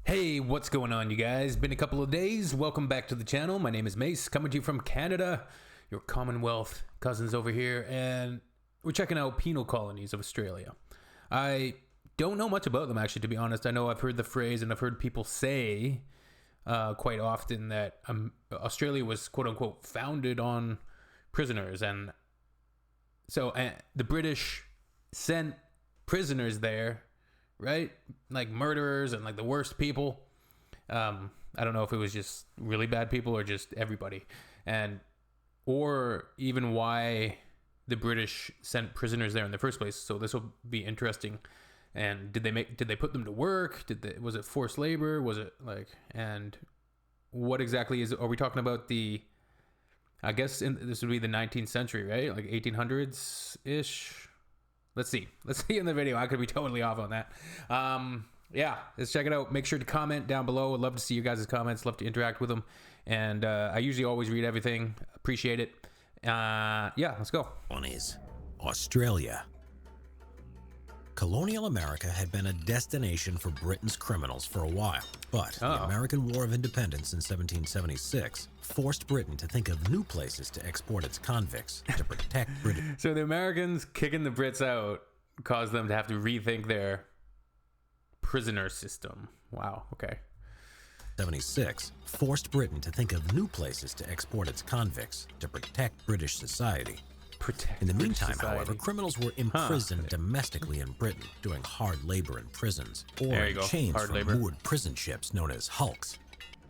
Hey, what's going on, you guys? Been a couple of days. Welcome back to the channel. My name is Mace, coming to you from Canada, your Commonwealth cousins over here, and we're checking out penal colonies of Australia. I don't know much about them, actually, to be honest. I know I've heard the phrase and I've heard people say quite often that Australia was, quote-unquote, founded on prisoners, and so the British sent prisoners there, right? Like murderers and like the worst people. I don't know if it was just really bad people or just everybody, or even why the British sent prisoners there in the first place. So this will be interesting. And did they put them to work? Was it forced labor? Was it and what exactly are we talking about? I guess this would be the 19th century, right? Like 1800s ish. Let's see in the video. I could be totally off on that. Yeah, let's check it out. Make sure to comment down below. I'd love to see your guys' comments. Love to interact with them. And I usually always read everything. Appreciate it. Yeah, let's go. Colonies. Australia. Colonial America had been a destination for Britain's criminals for a while, but the American War of Independence in 1776 forced Britain to think of new places to export its convicts to protect Britain. So the Americans kicking the Brits out caused them to have to rethink their prisoner system. Wow, okay. 76 forced Britain to think of new places to export its convicts to protect British society. In the meantime, however, criminals were imprisoned domestically in Britain, doing hard labor in prisons, or in chains from moored prison ships known as hulks.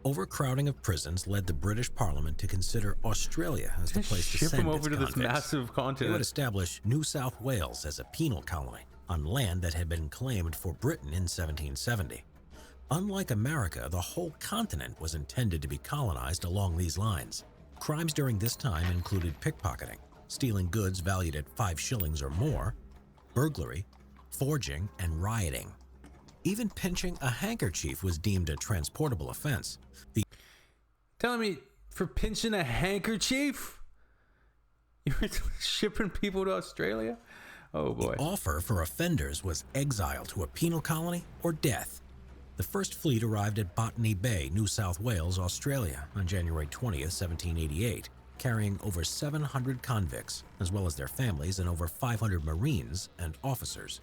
Overcrowding of prisons led the British Parliament to consider Australia as the place to send its over to this massive continent. They would establish New South Wales as a penal colony on land that had been claimed for Britain in 1770. Unlike America, the whole continent was intended to be colonized along these lines. Crimes during this time included pickpocketing, stealing goods valued at 5 shillings or more, burglary, forging, and rioting. Even pinching a handkerchief was deemed a transportable offense. Telling me for pinching a handkerchief? You were shipping people to Australia? Oh boy. The offer for offenders was exile to a penal colony or death. The first fleet arrived at Botany Bay, New South Wales, Australia on January 20th, 1788. Carrying over 700 convicts, as well as their families, and over 500 Marines and officers.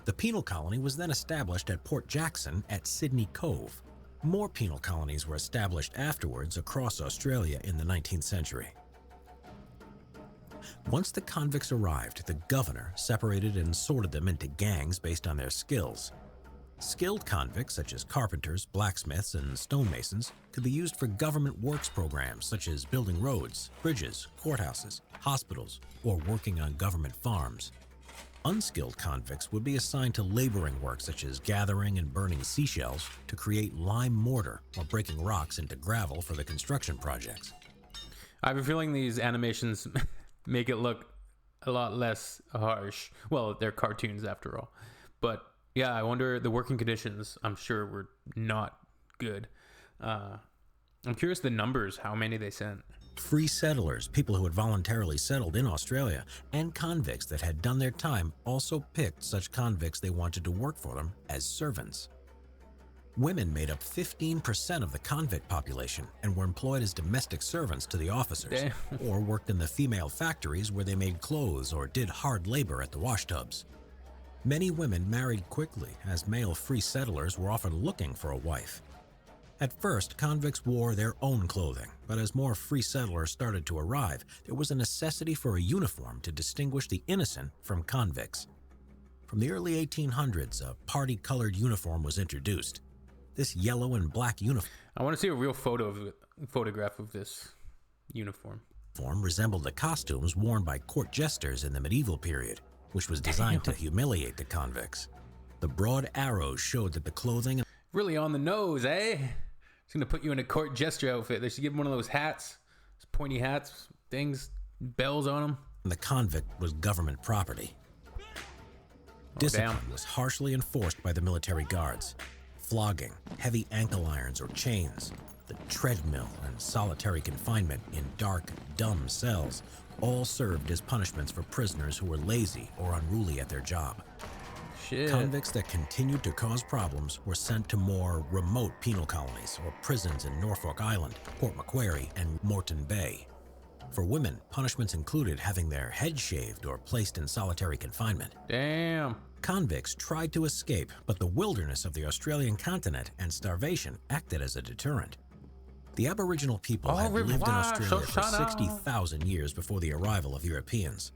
The penal colony was then established at Port Jackson at Sydney Cove. More penal colonies were established afterwards across Australia in the 19th century. Once the convicts arrived, the governor separated and sorted them into gangs based on their skills. Skilled convicts, such as carpenters, blacksmiths, and stonemasons, could be used for government works programs such as building roads, bridges, courthouses, hospitals, or working on government farms. Unskilled convicts would be assigned to laboring work such as gathering and burning seashells to create lime mortar or breaking rocks into gravel for the construction projects. I have a feeling these animations make it look a lot less harsh. Well, they're cartoons after all. But yeah, I wonder, the working conditions, I'm sure, were not good. I'm curious the numbers, how many they sent. Free settlers, people who had voluntarily settled in Australia, and convicts that had done their time also picked such convicts they wanted to work for them as servants. Women made up 15% of the convict population and were employed as domestic servants to the officers, or worked in the female factories where they made clothes or did hard labor at the washtubs. Many women married quickly, as male free settlers were often looking for a wife. At first, convicts wore their own clothing, but as more free settlers started to arrive, there was a necessity for a uniform to distinguish the innocent from convicts. From the early 1800s, a party-colored uniform was introduced. This yellow and black uniform I want to see a real photograph of this uniform. Resembled the costumes worn by court jesters in the medieval period, which was designed to humiliate the convicts. The broad arrows showed that the clothing... Really on the nose, eh? It's gonna put you in a court jester outfit. They should give him one of those hats, those pointy hats, things, bells on them. The convict was government property. Discipline was harshly enforced by the military guards. Flogging, heavy ankle irons or chains, the treadmill, and solitary confinement in dark, dumb cells all served as punishments for prisoners who were lazy or unruly at their job. Shit. Convicts that continued to cause problems were sent to more remote penal colonies or prisons in Norfolk Island, Port Macquarie, and Moreton Bay. For women, punishments included having their head shaved or placed in solitary confinement. Damn. Convicts tried to escape, but the wilderness of the Australian continent and starvation acted as a deterrent. The Aboriginal people had lived in Australia for 60,000 years before the arrival of Europeans.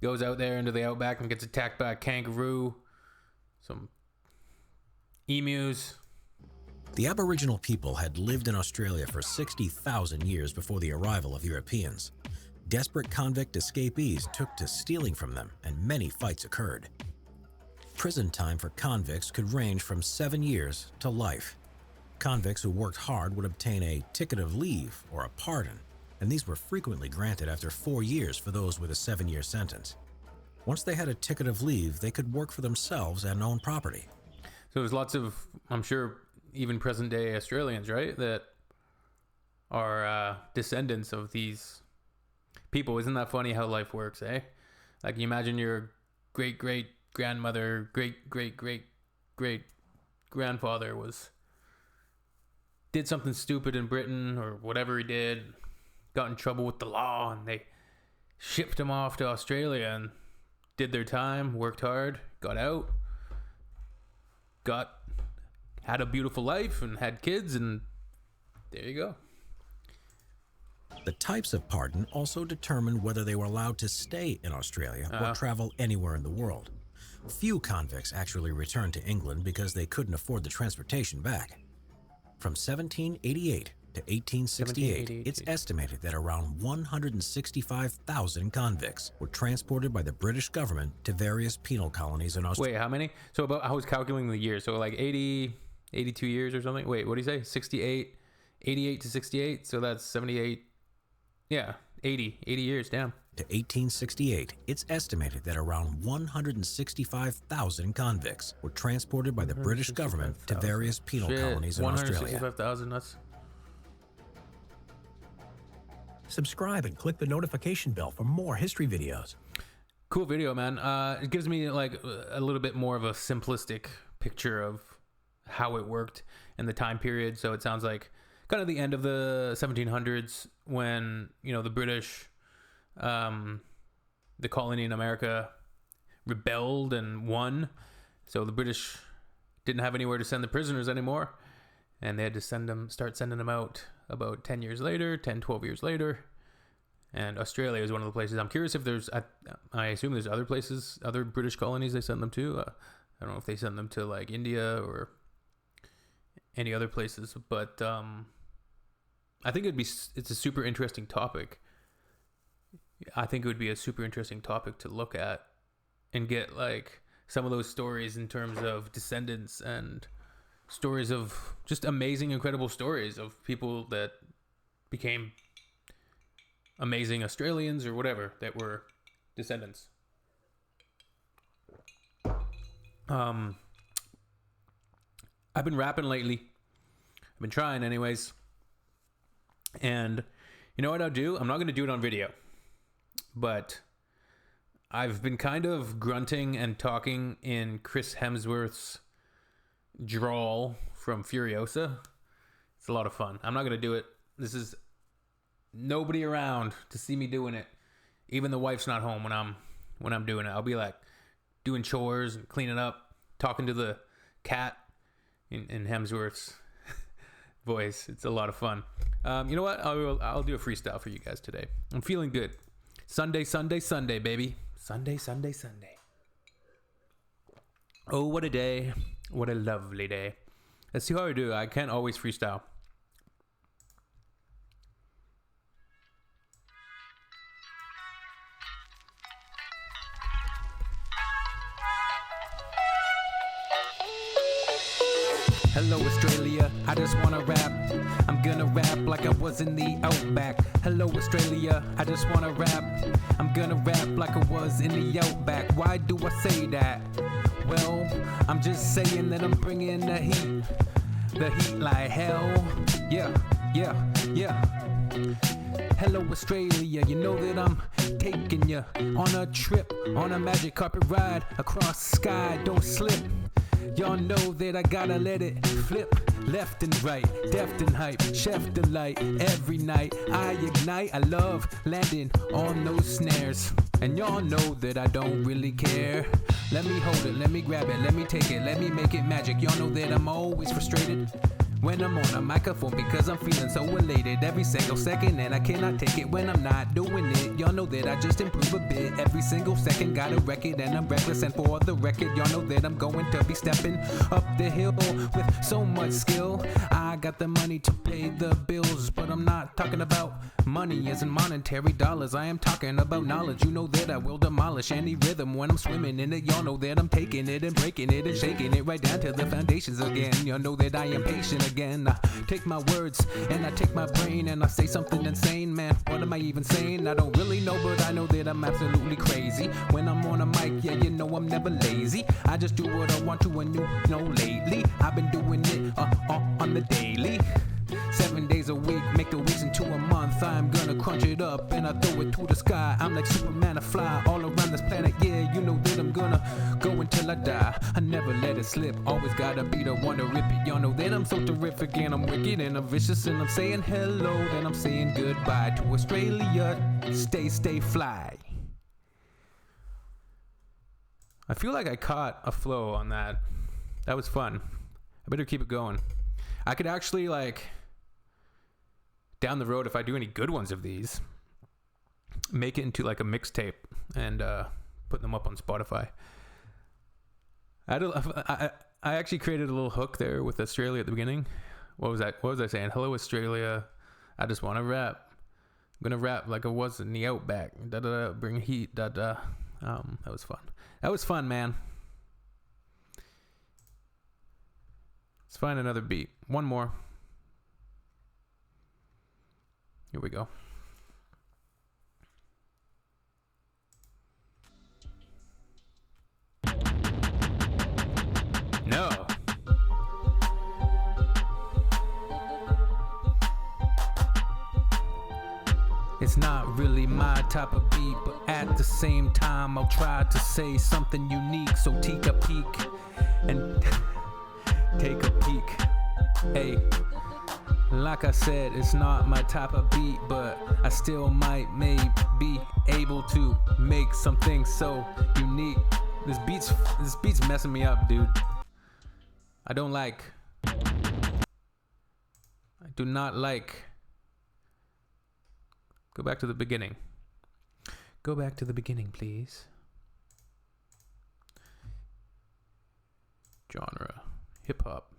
Goes out there into the outback and gets attacked by a kangaroo, some emus. The Aboriginal people had lived in Australia for 60,000 years before the arrival of Europeans. Desperate convict escapees took to stealing from them, and many fights occurred. Prison time for convicts could range from 7 years to life. Convicts who worked hard would obtain a ticket of leave or a pardon, and these were frequently granted after 4 years for those with a 7-year sentence. Once they had a ticket of leave, they could work for themselves and own property. So there's lots of, I'm sure, even present-day Australians, right, that are descendants of these people. Isn't that funny how life works, eh? Like, you imagine your great-great-grandmother, great-great-great-great-grandfather did something stupid in Britain or whatever he did, got in trouble with the law, and they shipped him off to Australia and did their time, worked hard, got out, had a beautiful life and had kids, and there you go. The types of pardon also determined whether they were allowed to stay in Australia or travel anywhere in the world. Few convicts actually returned to England because they couldn't afford the transportation back. From 1788 to 1868, it's estimated that around 165,000 convicts were transported by the British government to various penal colonies in Australia. Wait, how many? So I was calculating the years. So like 82 years or something? Wait, what do you say? 88 to 68? So that's 78. Yeah, 80 years, damn. To 1868, it's estimated that around 165,000 convicts were transported by the British government to various penal colonies in Australia. 165,000, that's... Subscribe and click the notification bell for more history videos. Cool video, man. It gives me like a little bit more of a simplistic picture of how it worked in the time period. So it sounds like kind of the end of the 1700s when, you know, the British, the colony in America rebelled and won. So the British didn't have anywhere to send the prisoners anymore. And they had to start sending them out about 10 years later, 10, 12 years later. And Australia is one of the places. I'm curious if there's, I assume there's other places, other British colonies they sent them to. I don't know if they sent them to like India or any other places. But I think it's a super interesting topic. I think it would be a super interesting topic to look at and get like some of those stories in terms of descendants and stories of just amazing, incredible stories of people that became amazing Australians or whatever that were descendants. I've been rapping lately. I've been trying anyways. And you know what I'll do? I'm not going to do it on video. But I've been kind of grunting and talking in Chris Hemsworth's drawl from Furiosa. It's a lot of fun. I'm not going to do it. This is nobody around to see me doing it. Even the wife's not home when I'm doing it. I'll be like doing chores and cleaning up, talking to the cat in Hemsworth's voice. It's a lot of fun. You know what? I'll do a freestyle for you guys today. I'm feeling good. Sunday, baby. Sunday. Oh, what a day. What a lovely day. Let's see how I do. I can't always freestyle. Hello, Australia. I just wanna rap. I'm gonna rap like I was in the outback. Hello, Australia. I just wanna rap. I'm gonna rap like I was in the outback. Why do I say that? Well, I'm just saying that I'm bringing the heat. The heat like hell. Yeah. Hello Australia, you know that I'm taking you on a trip, on a magic carpet ride across the sky, don't slip. Y'all know that I gotta let it flip left and right, deft and hype, chef delight. Every night I ignite, I love landing on those snares. And y'all know that I don't really care. Let me hold it, let me grab it, let me take it, let me make it magic. Y'all know that I'm always frustrated when I'm on a microphone because I'm feeling so elated every single second, and I cannot take it when I'm not doing it. Y'all know that I just improve a bit every single second. Got a record and I'm reckless, and for the record, y'all know that I'm going to be stepping up the hill with so much skill. I got the money to pay the bills, but I'm not talking about money as in monetary dollars. I am talking about knowledge. You know that I will demolish any rhythm when I'm swimming in it. Y'all know that I'm taking it and breaking it and shaking it right down to the foundations again. Y'all know that I am patient again. I take my words and I take my brain and I say something insane, man. What am I even saying? I don't really know, but I know that I'm absolutely crazy. When I'm on a mic, yeah, you know I'm never lazy. I just do what I want to, and you know lately I've been doing it on the daily. 7 days a week, make the weeks into a month. I'm gonna crunch it up and I throw it to the sky. I'm like Superman, I fly all around this planet. Yeah, you know that I'm gonna go until I die. I never let it slip, always gotta be the one to rip it. Y'all know that I'm so terrific and I'm wicked and I'm vicious, and I'm saying hello, then I'm saying goodbye to Australia. Stay fly. I feel like I caught a flow on that. That was fun. I better keep it going. I could actually, like, down the road, if I do any good ones of these, make it into like a mixtape and put them up on Spotify. I actually created a little hook there with Australia at the beginning. What was I saying? Hello Australia, I just want to rap. I'm gonna rap like I was in the outback. Da da da, bring heat. Da da. That was fun. That was fun, man. Let's find another beat. One more. Here we go. No. It's not really my type of beat, but at the same time I'll try to say something unique. So take a peek and take a peek. Hey, like I said, it's not my type of beat, but I still might be able to make something so unique. This beat's messing me up, dude. I do not like. Go back to the beginning. Go back to the beginning, please. Genre, hip hop.